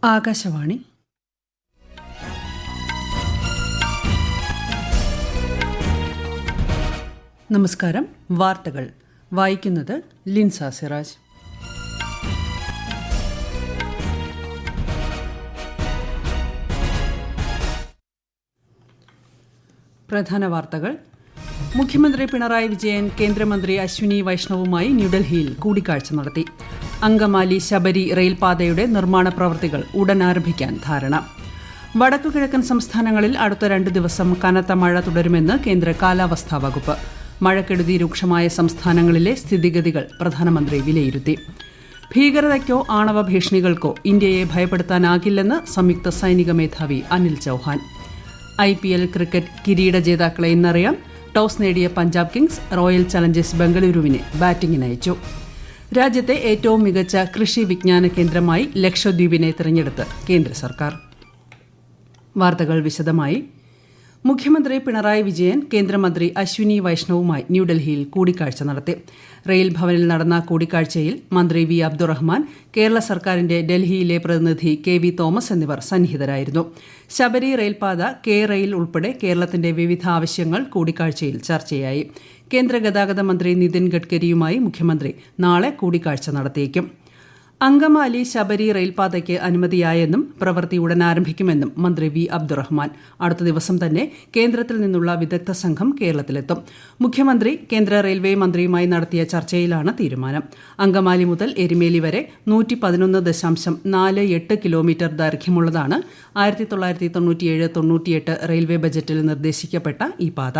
ആകാശവാണി. നമസ്കാരം. വാർത്തകൾ വായിക്കുന്നത് ലിൻസ സിറാജ്. പ്രധാന വാർത്തകൾ. മുഖ്യമന്ത്രി പിണറായി വിജയൻ കേന്ദ്രമന്ത്രി അശ്വിനി വൈഷ്ണവുമായി ന്യൂഡൽഹിയിൽ കൂടിക്കാഴ്ച നടത്തി. അങ്കമാലി ശബരി റെയിൽപാതയുടെ നിർമ്മാണ പ്രവൃത്തികൾ ഉടൻ ആരംഭിക്കാൻ ധാരണ. വടക്കുകിഴക്കൻ സംസ്ഥാനങ്ങളിൽ അടുത്ത 2 ദിവസം കനത്ത മഴ തുടരുമെന്ന് കേന്ദ്ര കാലാവസ്ഥാ വകുപ്പ്. മഴക്കെടുതി രൂക്ഷമായ സംസ്ഥാനങ്ങളിലെ സ്ഥിതിഗതികൾ പ്രധാനമന്ത്രി വിലയിരുത്തി. ഭീകരതയ്ക്കോ ആണവ ഭീഷണികൾക്കോ ഇന്ത്യയെ ഭയപ്പെടുത്താനാകില്ലെന്ന് സംയുക്ത സൈനിക മേധാവി അനിൽ ചൌഹാൻ. IPL ക്രിക്കറ്റ് കിരീട ജേതാക്കളെ ഇന്നറിയാം. ടോസ് നേടിയ പഞ്ചാബ് കിങ്സ് റോയൽ ചലഞ്ചേഴ്സ് ബംഗളൂരുവിനെ ബാറ്റിംഗിനയച്ചു. രാജ്യത്തെ ഏറ്റവും മികച്ച കൃഷി വിജ്ഞാന കേന്ദ്രമായി ലക്ഷദ്വീപിനെ തിരഞ്ഞെടുത്ത് കേന്ദ്ര സർക്കാർ. വാർത്തകൾ വിശദമായി. മുഖ്യമന്ത്രി പിണറായി വിജയൻ കേന്ദ്രമന്ത്രി അശ്വിനി വൈഷ്ണവുമായി ന്യൂഡൽഹിയിൽ കൂടിക്കാഴ്ച നടത്തി. റെയിൽ ഭവനിൽ നടന്ന കൂടിക്കാഴ്ചയിൽ മന്ത്രി വി അബ്ദുറഹ്മാൻ, കേരള സർക്കാരിന്റെ ഡൽഹിയിലെ പ്രതിനിധി KV തോമസ് എന്നിവർ സന്നിഹിതരായിരുന്നു. ശബരി റെയിൽപാത, റെയിൽ ഉൾപ്പെടെ കേരളത്തിന്റെ വിവിധ ആവശ്യങ്ങൾ കൂടിക്കാഴ്ചയിൽ ചർച്ചയായി. കേന്ദ്ര ഗതാഗത മന്ത്രി നിതിൻ ഗഡ്കരിയുമായി മുഖ്യമന്ത്രി നാളെ കൂടിക്കാഴ്ച നടത്തിയേക്കും. അങ്കമാലി ശബരി റെയിൽപാതയ്ക്ക് അനുമതിയായെന്നും പ്രവൃത്തി ഉടൻ ആരംഭിക്കുമെന്നും മന്ത്രി വി അബ്ദുറഹ്മാൻ. അടുത്ത ദിവസം തന്നെ കേന്ദ്രത്തിൽ നിന്നുള്ള വിദഗ്ധ സംഘം കേരളത്തിലെത്തും. മുഖ്യമന്ത്രി കേന്ദ്ര റെയിൽവേ മന്ത്രിയുമായി നടത്തിയ ചർച്ചയിലാണ് തീരുമാനം. അങ്കമാലി മുതൽ എരുമേലി വരെ 111.48 കിലോമീറ്റർ ദൈർഘ്യമുള്ളതാണ് 1997-98 റെയിൽവേ ബജറ്റിൽ നിർദ്ദേശിക്കപ്പെട്ട ഈ പാത.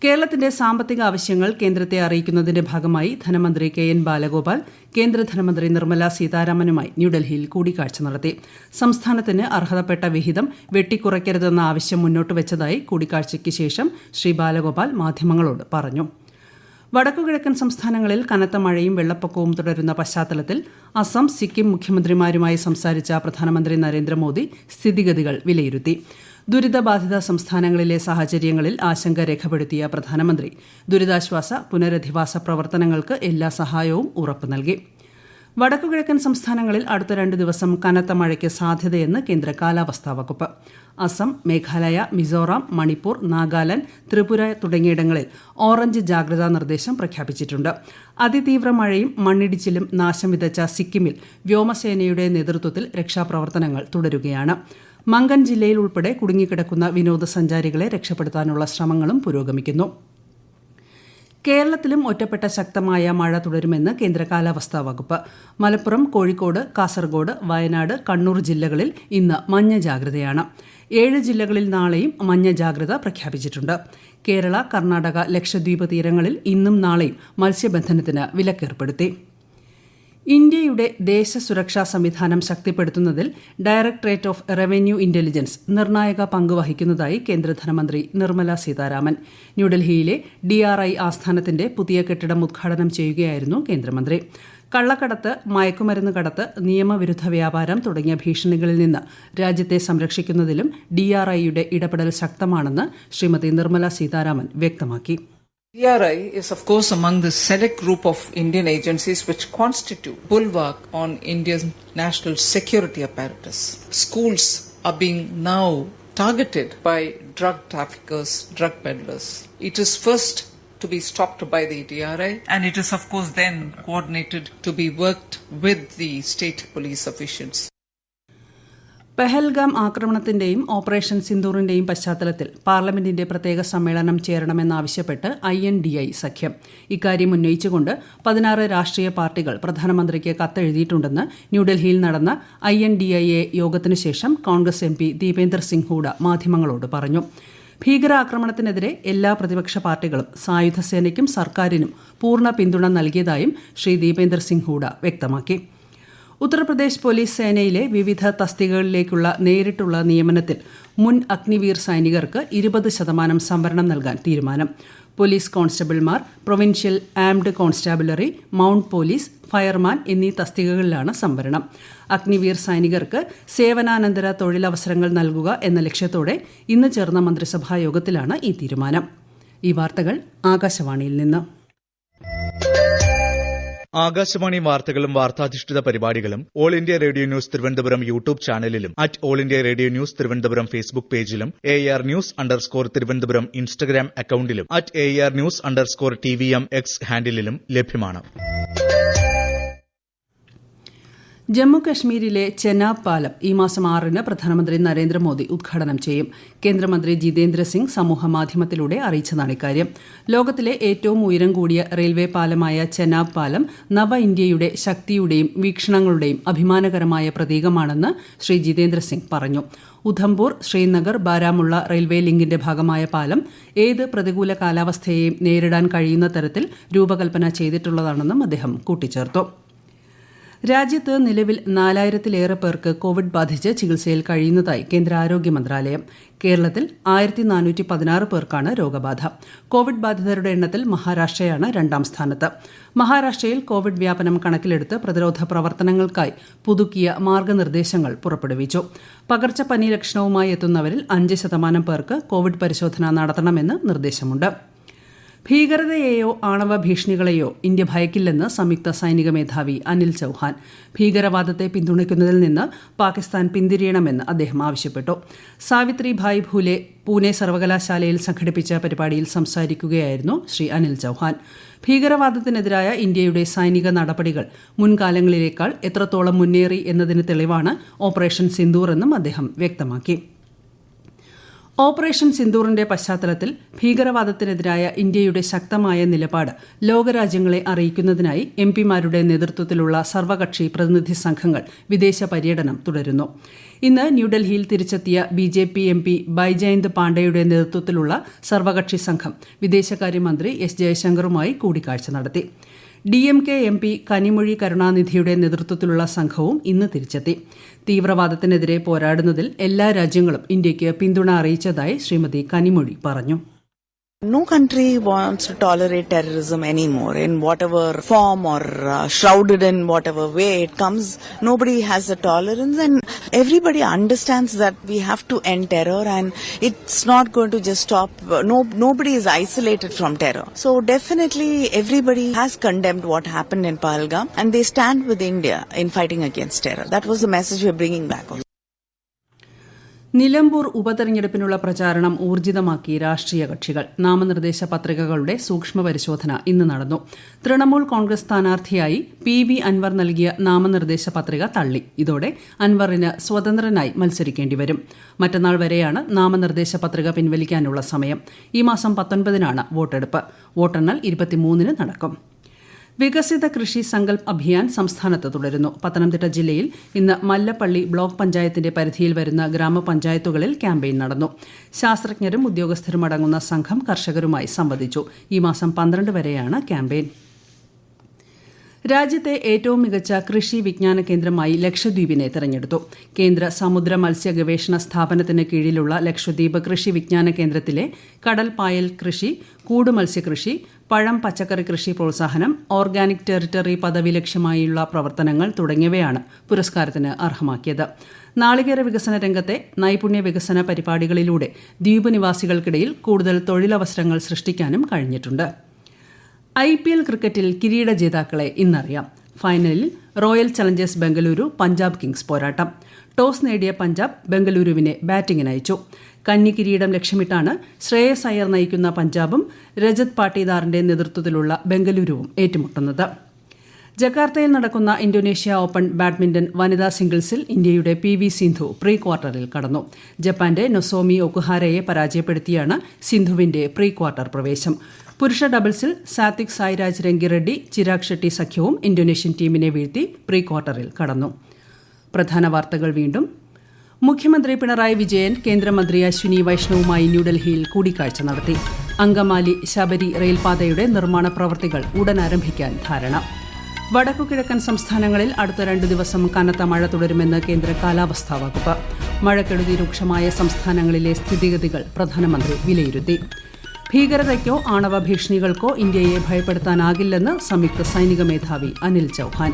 കേരളത്തിന്റെ സാമ്പത്തിക ആവശ്യങ്ങൾ കേന്ദ്രത്തെ അറിയിക്കുന്നതിന്റെ ഭാഗമായി ധനമന്ത്രി KN ബാലഗോപാൽ കേന്ദ്ര ധനമന്ത്രി നിർമ്മല സീതാരാമനുമായി ന്യൂഡൽഹിയിൽ കൂടിക്കാഴ്ച നടത്തി. സംസ്ഥാനത്തിന് അർഹതപ്പെട്ട വിഹിതം വെട്ടിക്കുറയ്ക്കരുതെന്ന ആവശ്യം മുന്നോട്ട് വെച്ചതായി കൂടിക്കാഴ്ചയ്ക്ക് ശേഷം ശ്രീ ബാലഗോപാൽ മാധ്യമങ്ങളോട് പറഞ്ഞു. വടക്കുകിഴക്കൻ സംസ്ഥാനങ്ങളിൽ കനത്ത മഴയും വെള്ളപ്പൊക്കവും തുടരുന്ന പശ്ചാത്തലത്തിൽ അസം, സിക്കിം മുഖ്യമന്ത്രിമാരുമായി സംസാരിച്ച പ്രധാനമന്ത്രി നരേന്ദ്രമോദി സ്ഥിതിഗതികൾ വിലയിരുത്തി. ദുരിതബാധിത സംസ്ഥാനങ്ങളിലെ സാഹചര്യങ്ങളിൽ ആശങ്ക രേഖപ്പെടുത്തിയ പ്രധാനമന്ത്രി ദുരിതാശ്വാസ പുനരധിവാസ പ്രവർത്തനങ്ങൾക്ക് എല്ലാ സഹായവും ഉറപ്പു നൽകി. വടക്കുകിഴക്കൻ സംസ്ഥാനങ്ങളിൽ അടുത്ത 2 ദിവസം കനത്ത മഴയ്ക്ക് സാധ്യതയെന്ന് കേന്ദ്ര കാലാവസ്ഥാ വകുപ്പ്. അസം, മേഘാലയ, മിസോറാം, മണിപ്പൂർ, നാഗാലാന്റ്, ത്രിപുര തുടങ്ങിയിടങ്ങളിൽ ഓറഞ്ച് ജാഗ്രതാ നിർദ്ദേശം പ്രഖ്യാപിച്ചിട്ടുണ്ട്. അതിതീവ്ര മഴയും മണ്ണിടിച്ചിലും നാശം വിതച്ച സിക്കിമിൽ വ്യോമസേനയുടെ നേതൃത്വത്തിൽ രക്ഷാപ്രവർത്തനങ്ങൾ തുടരുകയാണ്. മംഗൻ ജില്ലയിൽ ഉൾപ്പെടെ കുടുങ്ങിക്കിടക്കുന്ന വിനോദസഞ്ചാരികളെ രക്ഷപ്പെടുത്താനുള്ള ശ്രമങ്ങളും പുരോഗമിക്കുന്നു. കേരളത്തിലും ഒറ്റപ്പെട്ട ശക്തമായ മഴ തുടരുമെന്ന് കേന്ദ്ര കാലാവസ്ഥാ വകുപ്പ്. മലപ്പുറം, കോഴിക്കോട്, കാസർഗോഡ്, വയനാട്, കണ്ണൂർ ജില്ലകളിൽ ഇന്ന് മഞ്ഞ ജാഗ്രതയാണ്. 7 ജില്ലകളിൽ നാളെയും മഞ്ഞ ജാഗ്രത പ്രഖ്യാപിച്ചിട്ടുണ്ട്. കേരള, കർണാടക, ലക്ഷദ്വീപ് തീരങ്ങളിൽ ഇന്നും നാളെയും മത്സ്യബന്ധനത്തിന് വിലക്കേർപ്പെടുത്തി. ഇന്ത്യയുടെ ദേശസുരക്ഷാ സംവിധാനം ശക്തിപ്പെടുത്തുന്നതിൽ ഡയറക്ടറേറ്റ് ഓഫ് റവന്യൂ ഇന്റലിജൻസ് നിർണായക പങ്ക് വഹിക്കുന്നതായി കേന്ദ്ര ധനമന്ത്രി നിർമ്മല സീതാരാമൻ. ന്യൂഡൽഹിയിലെ DRI ആസ്ഥാനത്തിന്റെ പുതിയ കെട്ടിടം ഉദ്ഘാടനം ചെയ്യുകയായിരുന്നു കേന്ദ്രമന്ത്രി. കള്ളക്കടത്ത്, മയക്കുമരുന്ന് കടത്ത്, നിയമവിരുദ്ധ വ്യാപാരം തുടങ്ങിയ ഭീഷണികളിൽ നിന്ന് രാജ്യത്തെ സംരക്ഷിക്കുന്നതിലും DRIയുടെ ഇടപെടൽ ശക്തമാണെന്ന് ശ്രീമതി നിർമ്മല സീതാരാമൻ വ്യക്തമാക്കി. DRI is of course among the select group of Indian agencies which constitute bulwark on India's national security apparatus. Schools are being now targeted by drug traffickers, drug peddlers. It is first to be stopped by the DRI and it is of course then coordinated to be worked with the state police officials. Pahalgam ആക്രമണത്തിന്റെയും operation സിന്ദൂറിന്റെയും പശ്ചാത്തലത്തിൽ പാർലമെന്റിന്റെ പ്രത്യേക സമ്മേളനം ചേരണമെന്നാവശ്യപ്പെട്ട് INDI സഖ്യം. ഇക്കാര്യം ഉന്നയിച്ചുകൊണ്ട് 16 രാഷ്ട്രീയ പാർട്ടികൾ പ്രധാനമന്ത്രിക്ക് കത്തെഴുതിയിട്ടുണ്ടെന്ന് ന്യൂഡൽഹിയിൽ നടന്ന INDIA യോഗത്തിനു ശേഷം കോൺഗ്രസ് MP ദീപേന്ദർ സിംഗ് ഹൂഡ മാധ്യമങ്ങളോട് പറഞ്ഞു. ഭീകരാക്രമണത്തിനെതിരെ എല്ലാ പ്രതിപക്ഷ പാർട്ടികളും സായുധ സേനയ്ക്കും സർക്കാരിനും പൂർണ്ണ പിന്തുണ നൽകിയതായും ശ്രീ ദീപേന്ദർ സിംഗ് ഹൂഡ വ്യക്തമാക്കി. ഉത്തർപ്രദേശ് പോലീസ് സേനയിലെ വിവിധ തസ്തികകളിലേക്കുള്ള നേരിട്ടുള്ള നിയമനത്തിൽ മുൻ അഗ്നിവീർ സൈനികർക്ക് 20% സംവരണം നൽകാൻ തീരുമാനം. പോലീസ് കോൺസ്റ്റബിൾമാർ, provincial armed constabulary, mount police, fireman എന്നീ തസ്തികകളിലാണ് സംവരണം. അഗ്നിവീർ സൈനികർക്ക് സേവനാനന്തര തൊഴിലവസരങ്ങൾ നൽകുക എന്ന ലക്ഷ്യത്തോടെ ഇന്ന് ചേർന്ന മന്ത്രിസഭാ യോഗത്തിലാണ് ഈ തീരുമാനം. ഈ വാർത്തകൾ ആകാശവാണിയിൽ നിന്ന്. ആകാശവാണി വാർത്തകളും വാർത്താധിഷ്ഠിത പരിപാടികളും all India radio news Thiruvananthapuram YouTube ചാനലിലും all India radio news Thiruvananthapuram Facebook പേജിലും AR News_ തിരുവനന്തപുരം ഇൻസ്റ്റഗ്രാം അക്കൌണ്ടിലും AR News_TVM X ഹാൻഡിലും ലഭ്യമാണ്. ജമ്മു കശ്മീരിലെ ചെനാബ് പാലം ഈ മാസം 6-ന് പ്രധാനമന്ത്രി നരേന്ദ്രമോദി ഉദ്ഘാടനം ചെയ്യും. കേന്ദ്രമന്ത്രി ജിതേന്ദ്ര സിംഗ് സമൂഹമാധ്യമത്തിലൂടെ അറിയിച്ചതാണ് ഇക്കാര്യം. ലോകത്തിലെ ഏറ്റവും ഉയരം കൂടിയ റെയിൽവേ പാലമായ ചെനാബ് പാലം നവ ഇന്ത്യയുടെ ശക്തിയുടെയും വീക്ഷണങ്ങളുടെയും അഭിമാനകരമായ പ്രതീകമാണെന്ന് ശ്രീ ജിതേന്ദ്ര സിംഗ് പറഞ്ഞു. ഉധംപൂർ, ശ്രീനഗർ, ബാരാമുള്ള റെയിൽവേ ലിങ്കിന്റെ ഭാഗമായ പാലം ഏത് പ്രതികൂല കാലാവസ്ഥയെയും നേരിടാൻ കഴിയുന്ന തരത്തിൽ രൂപകൽപ്പന ചെയ്തിട്ടുള്ളതാണെന്നും അദ്ദേഹം കൂട്ടിച്ചേർത്തു. രാജ്യത്ത് നിലവിൽ 4000-ലേറെ പേർക്ക് കോവിഡ് ബാധിച്ച് ചികിത്സയിൽ കഴിയുന്നതായി കേന്ദ്ര ആരോഗ്യ മന്ത്രാലയം. കേരളത്തിൽ 1416 പേർക്കാണ് രോഗബാധ. കോവിഡ് ബാധിതരുടെ എണ്ണത്തിൽ മഹാരാഷ്ട്രയാണ് 2ാം സ്ഥാനത്ത്. മഹാരാഷ്ട്രയിൽ കോവിഡ് വ്യാപനം കണക്കിലെടുത്ത് പ്രതിരോധ പ്രവർത്തനങ്ങൾക്കായി പുതുക്കിയ മാർഗനിർദ്ദേശങ്ങൾ പുറപ്പെടുവിച്ചു. പകർച്ചപ്പനി ലക്ഷണവുമായി എത്തുന്നവരിൽ 5% പേർക്ക് കോവിഡ് പരിശോധന നടത്തണമെന്ന് നിർദ്ദേശമുണ്ട്. ഭീകരതയെയോ ആണവ ഭീഷണികളെയോ ഇന്ത്യ ഭയക്കില്ലെന്ന് സംയുക്ത സൈനിക മേധാവി അനിൽ ചൌഹാൻ. ഭീകരവാദത്തെ പിന്തുണയ്ക്കുന്നതിൽ നിന്ന് പാകിസ്ഥാൻ പിന്തിരിയണമെന്ന് അദ്ദേഹം ആവശ്യപ്പെട്ടു. സാവിത്രിഭായ് ഭൂലെ പൂനെ സർവകലാശാലയിൽ സംഘടിപ്പിച്ച പരിപാടിയിൽ സംസാരിക്കുകയായിരുന്നു ശ്രീ അനിൽ ചൌഹാൻ. ഭീകരവാദത്തിനെതിരായ ഇന്ത്യയുടെ സൈനിക നടപടികൾ മുൻകാലങ്ങളിലേക്കാൾ എത്രത്തോളം മുന്നേറി എന്നതിന് തെളിവാണ് ഓപ്പറേഷൻ സിന്ദൂർ എന്നും അദ്ദേഹം വ്യക്തമാക്കി. ഓപ്പറേഷൻ സിന്ദൂറിന്റെ പശ്ചാത്തലത്തിൽ ഭീകരവാദത്തിനെതിരായ ഇന്ത്യയുടെ ശക്തമായ നിലപാട് ലോകരാജ്യങ്ങളെ അറിയിക്കുന്നതിനായി MPമാരുടെ നേതൃത്വത്തിലുള്ള സർവകക്ഷി പ്രതിനിധി സംഘങ്ങൾ വിദേശ പര്യടനം തുടരുന്നു. ഇന്ന് ന്യൂഡൽഹിയിൽ തിരിച്ചെത്തിയ BJP MP ബൈജയന്ത് പാണ്ഡെയുടെ നേതൃത്വത്തിലുള്ള സർവകക്ഷി സംഘം വിദേശകാര്യമന്ത്രി S ജയശങ്കറുമായി കൂടിക്കാഴ്ച നടത്തി. DMK MP കനിമൊഴി കരുണാനിധിയുടെ നേതൃത്വത്തിലുള്ള സംഘവും ഇന്ന് തിരിച്ചെത്തി. തീവ്രവാദത്തിനെതിരെ പോരാടുന്നതിൽ എല്ലാ രാജ്യങ്ങളും ഇന്ത്യയ്ക്ക് പിന്തുണ അറിയിച്ചതായി ശ്രീമതി കനിമൊഴി പറഞ്ഞു. No country wants to tolerate terrorism anymore in whatever form or shrouded in whatever way it comes. Nobody has a tolerance and everybody understands that we have to end terror and it's not going to just stop. Nobody is isolated from terror. So definitely everybody has condemned what happened in Pahalgam and they stand with India in fighting against terror. That was the message we're bringing back. Nilambur ഉപതെരഞ്ഞെടുപ്പിനുള്ള പ്രചാരണം ഊർജിതമാക്കി രാഷ്ട്രീയ കക്ഷികൾ. നാമനിർദ്ദേശ പത്രികകളുടെ സൂക്ഷ്മ പരിശോധന ഇന്ന് നടന്നു. തൃണമൂൽ കോൺഗ്രസ് സ്ഥാനാർത്ഥിയായി PV അൻവർ നൽകിയ നാമനിർദ്ദേശ പത്രിക തള്ളി. ഇതോടെ അൻവറിന് സ്വതന്ത്രനായി മത്സരിക്കേണ്ടിവരും. മറ്റന്നാൾ വരെയാണ് നാമനിർദ്ദേശ പത്രിക പിൻവലിക്കാനുള്ള സമയം. ഈ മാസം 19-നാണ് വോട്ടെടുപ്പ്. വോട്ടെണ്ണൽ 23-ന് നടക്കും. വികസിത കൃഷി സങ്കൽപ് അഭിയാൻ സംസ്ഥാനത്ത് തുടരുന്നു. പത്തനംതിട്ട ജില്ലയിൽ ഇന്ന് മല്ലപ്പള്ളി ബ്ലോക്ക് പഞ്ചായത്തിന്റെ പരിധിയിൽ വരുന്ന ഗ്രാമപഞ്ചായത്തുകളിൽ ക്യാമ്പയിൻ നടന്നു. ശാസ്ത്രജ്ഞരും ഉദ്യോഗസ്ഥരും അടങ്ങുന്ന സംഘം കർഷകരുമായി സംവദിച്ചു. ഈ മാസം 12 വരെയാണ് ക്യാമ്പയിൻ. രാജ്യത്തെ ഏറ്റവും മികച്ച കൃഷി വിജ്ഞാന കേന്ദ്രമായി ലക്ഷദ്വീപിനെ തെരഞ്ഞെടുത്തു. കേന്ദ്ര സമുദ്ര മത്സ്യ ഗവേഷണ സ്ഥാപനത്തിന് കീഴിലുള്ള ലക്ഷദ്വീപ് കൃഷി വിജ്ഞാന കേന്ദ്രത്തിലെ കടൽ പായൽ കൃഷി, കൂടു മത്സ്യകൃഷി, പഴം പച്ചക്കറി കൃഷി പ്രോത്സാഹനം, ഓർഗാനിക് ടെറിട്ടറി പദവി ലക്ഷ്യമായുള്ള പ്രവർത്തനങ്ങൾ തുടങ്ങിയവയാണ് പുരസ്കാരത്തിന് അർഹമാക്കിയത്. നാളികേര വികസന രംഗത്തെ നൈപുണ്യ വികസന പരിപാടികളിലൂടെ ദ്വീപ് നിവാസികൾക്കിടയിൽ കൂടുതൽ തൊഴിലവസരങ്ങൾ സൃഷ്ടിക്കാനും കഴിഞ്ഞിട്ടുണ്ട്. IPL ക്രിക്കറ്റിൽ കിരീട ജേതാക്കളെ ഇന്നറിയാം. ഫൈനലിൽ royal Challengers Bengaluru Punjab Kings പോരാട്ടം. ടോസ് നേടിയ പഞ്ചാബ് ബംഗളൂരുവിനെ ബാറ്റിംഗിനയച്ചു. കന്നി കിരീടം ലക്ഷ്യമിട്ടാണ് ശ്രേയസ് അയ്യർ നയിക്കുന്ന പഞ്ചാബും രജത് പാട്ടീദാറിന്റെ നേതൃത്വത്തിലുള്ള ബംഗളൂരുവും ഏറ്റുമുട്ടുന്നത്. ജക്കാർത്തയിൽ നടക്കുന്ന ഇന്തോനേഷ്യ ഓപ്പൺ ബാഡ്മിന്റൺ വനിതാ സിംഗിൾസിൽ ഇന്ത്യയുടെ PV സിന്ധു പ്രീ ക്വാർട്ടറിൽ കടന്നു. ജപ്പാന്റെ നൊസോമി ഒകുഹാരയെ പരാജയപ്പെടുത്തിയാണ് സിന്ധുവിന്റെ പ്രീ ക്വാർട്ടർ പ്രവേശം. പുരുഷ ഡബിൾസിൽ സാത്വിക് സായിരാജ് രംഗിറെഡ്ഡി ചിരാഗ് ഷെട്ടി സഖ്യവും ഇന്തോനേഷ്യൻ ടീമിനെ വീഴ്ത്തി പ്രീ ക്വാർട്ടറിൽ കടന്നു. പ്രധാന വാർത്തകൾ വീണ്ടും. മുഖ്യമന്ത്രി പിണറായി വിജയൻ കേന്ദ്രമന്ത്രി അശ്വിനി വൈഷ്ണവുമായി ന്യൂഡൽഹിയിൽ കൂടിക്കാഴ്ച നടത്തി. അങ്കമാലി ശബരി റെയിൽപാതയുടെ നിർമ്മാണ പ്രവൃത്തികൾ ഉടൻ ആരംഭിക്കാൻ ധാരണ. വടക്കുകിഴക്കൻ സംസ്ഥാനങ്ങളിൽ അടുത്ത 2 ദിവസം കനത്ത മഴ തുടരുമെന്ന് കേന്ദ്ര കാലാവസ്ഥാ വകുപ്പ്. മഴക്കെടുതി രൂക്ഷമായ സംസ്ഥാനങ്ങളിലെ സ്ഥിതിഗതികൾ പ്രധാനമന്ത്രി വിലയിരുത്തി. ഭീകരതയ്ക്കോ ആണവ ഭീഷണികൾക്കോ ഇന്ത്യയെ ഭയപ്പെടുത്താനാകില്ലെന്ന് സംയുക്ത സൈനിക മേധാവി അനിൽ ചൌഹാൻ.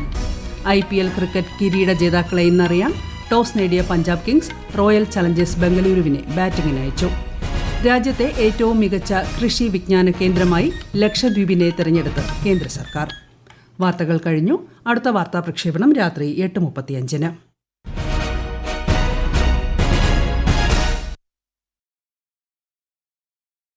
IPL ക്രിക്കറ്റ് കിരീട ജേതാക്കളെ ഇന്നറിയാം. ടോസ് നേടിയ പഞ്ചാബ് കിങ്സ് റോയൽ ചലഞ്ചേഴ്സ് ബംഗളൂരുവിനെ ബാറ്റിംഗിനയച്ചു. രാജ്യത്തെ ഏറ്റവും മികച്ച കൃഷി വിജ്ഞാന കേന്ദ്രമായി ലക്ഷദ്വീപിനെ തെരഞ്ഞെടുത്ത് കേന്ദ്ര സർക്കാർ. വാർത്തകൾ കഴിഞ്ഞു. അടുത്ത വാർത്താ പ്രക്ഷേപണം രാത്രി 8:35.